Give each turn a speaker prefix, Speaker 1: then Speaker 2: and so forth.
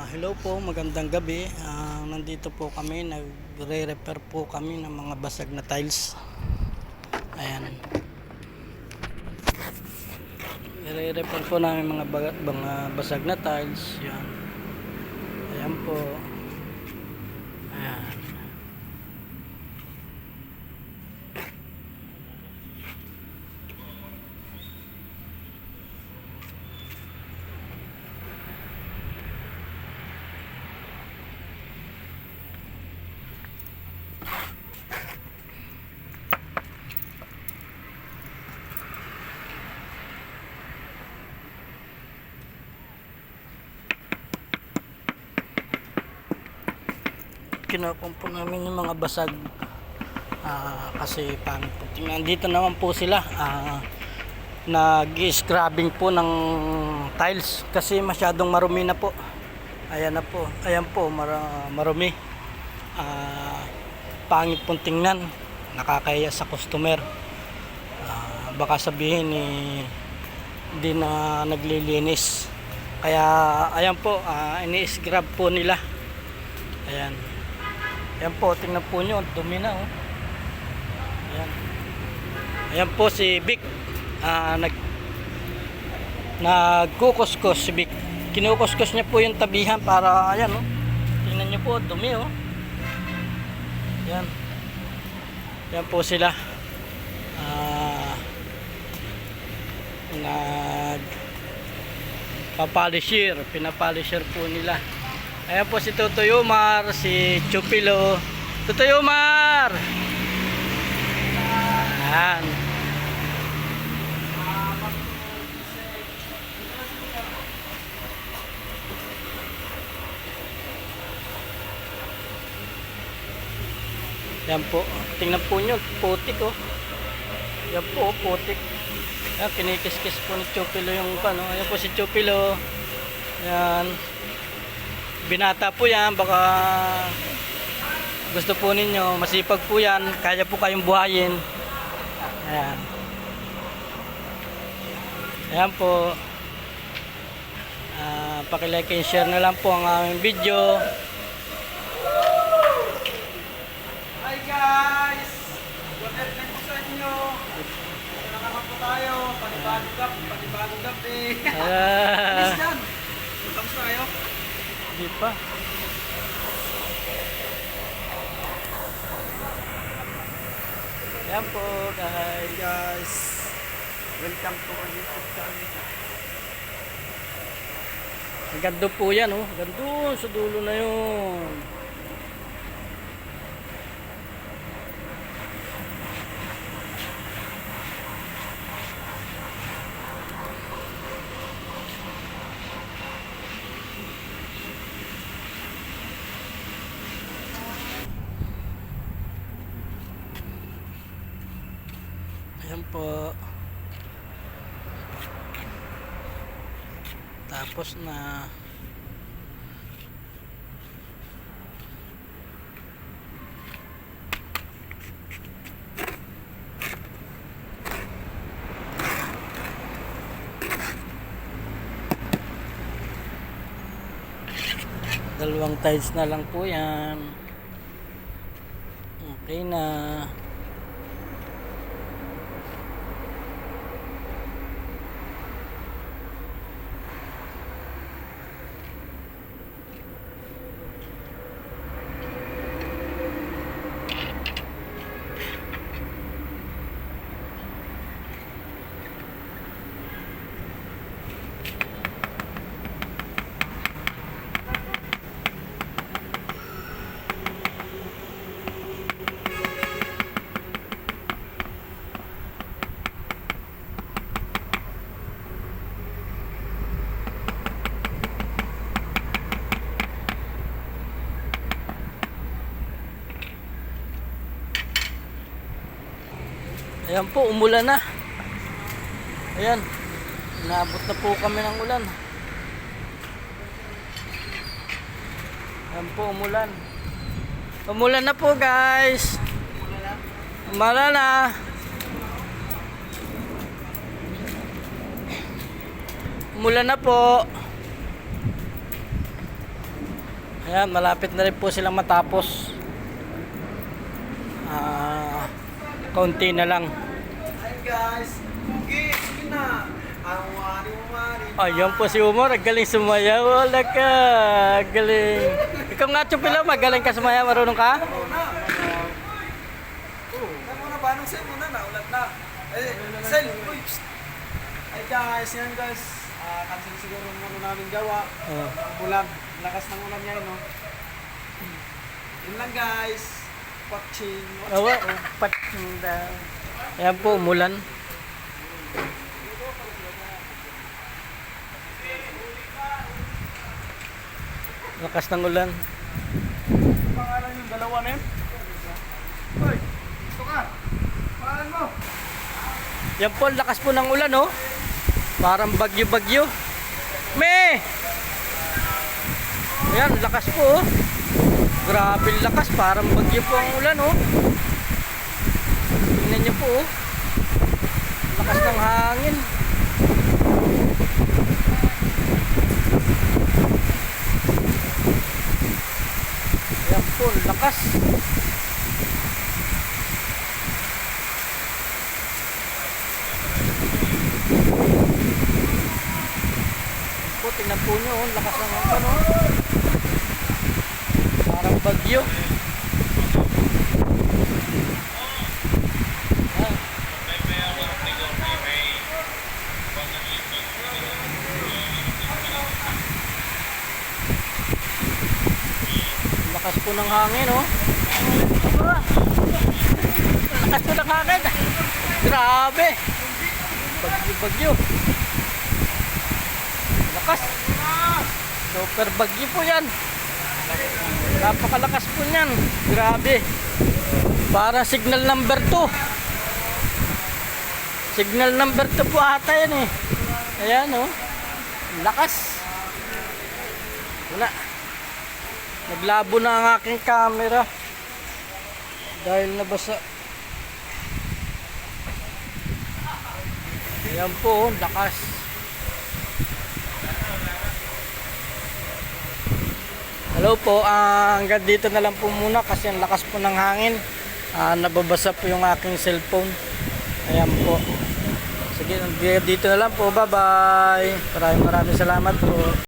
Speaker 1: Hello po, magandang gabi. Nandito po kami, nagre-repair po kami ng mga basag na tiles. Ayan. Nire-repair po namin mga basag na tiles. Yan. Ayan po. Ayan. Kinukuha namin yung mga basag kasi pangit po tingnan. Dito naman po sila nag-scrubbing po ng tiles kasi masyadong marumi na po. Ayan na po, ayan po, marumi. Pangit pong tingnan, nakakahiya sa customer. Baka sabihin hindi na naglilinis, kaya ayan po, ini-scrub po nila. Ayan. Ayan po, tingnan po nyo, dumi na, oh. Ayan. Ayan po si Vic. Nagkukuskus si Vic. Kinukuskus niya po yung tabihan para, ayan, oh. Tingnan nyo po, dumi, oh. Ayan. Ayan po sila. Pinapalisher po nila. Ayan po si Tutoy Umar, si Chupilo. Tutoy Umar! Ayan. Ayan po. Tingnan po nyo, putik, oh. Ayan po, putik. Ayan, kinikis-kis po ni Chupilo yung ano. Ayan po si Chupilo. Ayan. Binata po yan, baka gusto po ninyo, masipag po yan, kaya po kayong buhayin. Ayan. Ayan po. Paki-like and share na lang po ang aming video.
Speaker 2: Hi guys! Good evening po sa inyo. Ito naman po tayo. Panibagong gabi. Alis yan. Tapos tayo.
Speaker 1: Di pa. Ayan po guys.
Speaker 2: Hi guys. Welcome to our YouTube channel.
Speaker 1: Ang ganda po yan, oh. Ganda sa dulo na yun. Ayan po. Tapos na. Dalawang tiles na lang po yan. Okay na. Ayan po, umulan na. Ayan. Naabot na po kami ng ulan. Ayan po, umulan. Umulan na po guys. Umulan na. Umulan na po. Ayan, malapit na rin po silang matapos. Kaunti na lang.
Speaker 2: Hi guys. Okay, sige na. Awari.
Speaker 1: Ayan po si Umar, galing sumayaw. Wala ka, galing. Ikaw nga, Chupilo, magaling ka sumayaw. Marunong ka?
Speaker 2: Muna. Muna ba? Anong sale muna? Naulat na. Sale. Uy, psst. Hi guys. Yan guys. Cancel siguro ng namin gawa. Ang ulan. Lakas ng ulan ngayon, no? Yun lang guys. Watching.
Speaker 1: Oo, patsinda. Ayan po, umulan. Lakas ng ulan.
Speaker 2: Pangalan yung dalawa na yun? Hoy, ito ka. Pangalan mo?
Speaker 1: Yan po, lakas po ng ulan, oh. Parang bagyo-bagyo. Me! Ayan, lakas po, oh. Grabe lakas, parang bagyo po ang ulan, oh. Tingnan niyo po, oh. Lakas ng hangin. Ayan po, lakas. Po, tingnan po nyo, oh. Lakas ng hangin, oh. Parang bagyo. Ayan. Lakas po ng hangin, oh. Lakas po ng hangin. Grabe. Bagyo-bagyo. Lakas. Super bagyo po yan. Napakalakas po niyan. Grabe. Para signal number 2. Signal number 2 po ata yan eh. Ayan, oh. Lakas. Wala. Naglabo na ang aking camera dahil nabasa. Ayan po, lakas. Hello po, hanggang dito na lang po muna kasi ang lakas po ng hangin. Nababasa po yung aking cellphone. Ayan po. Sige, dito na lang po. Bye bye. Maraming salamat po.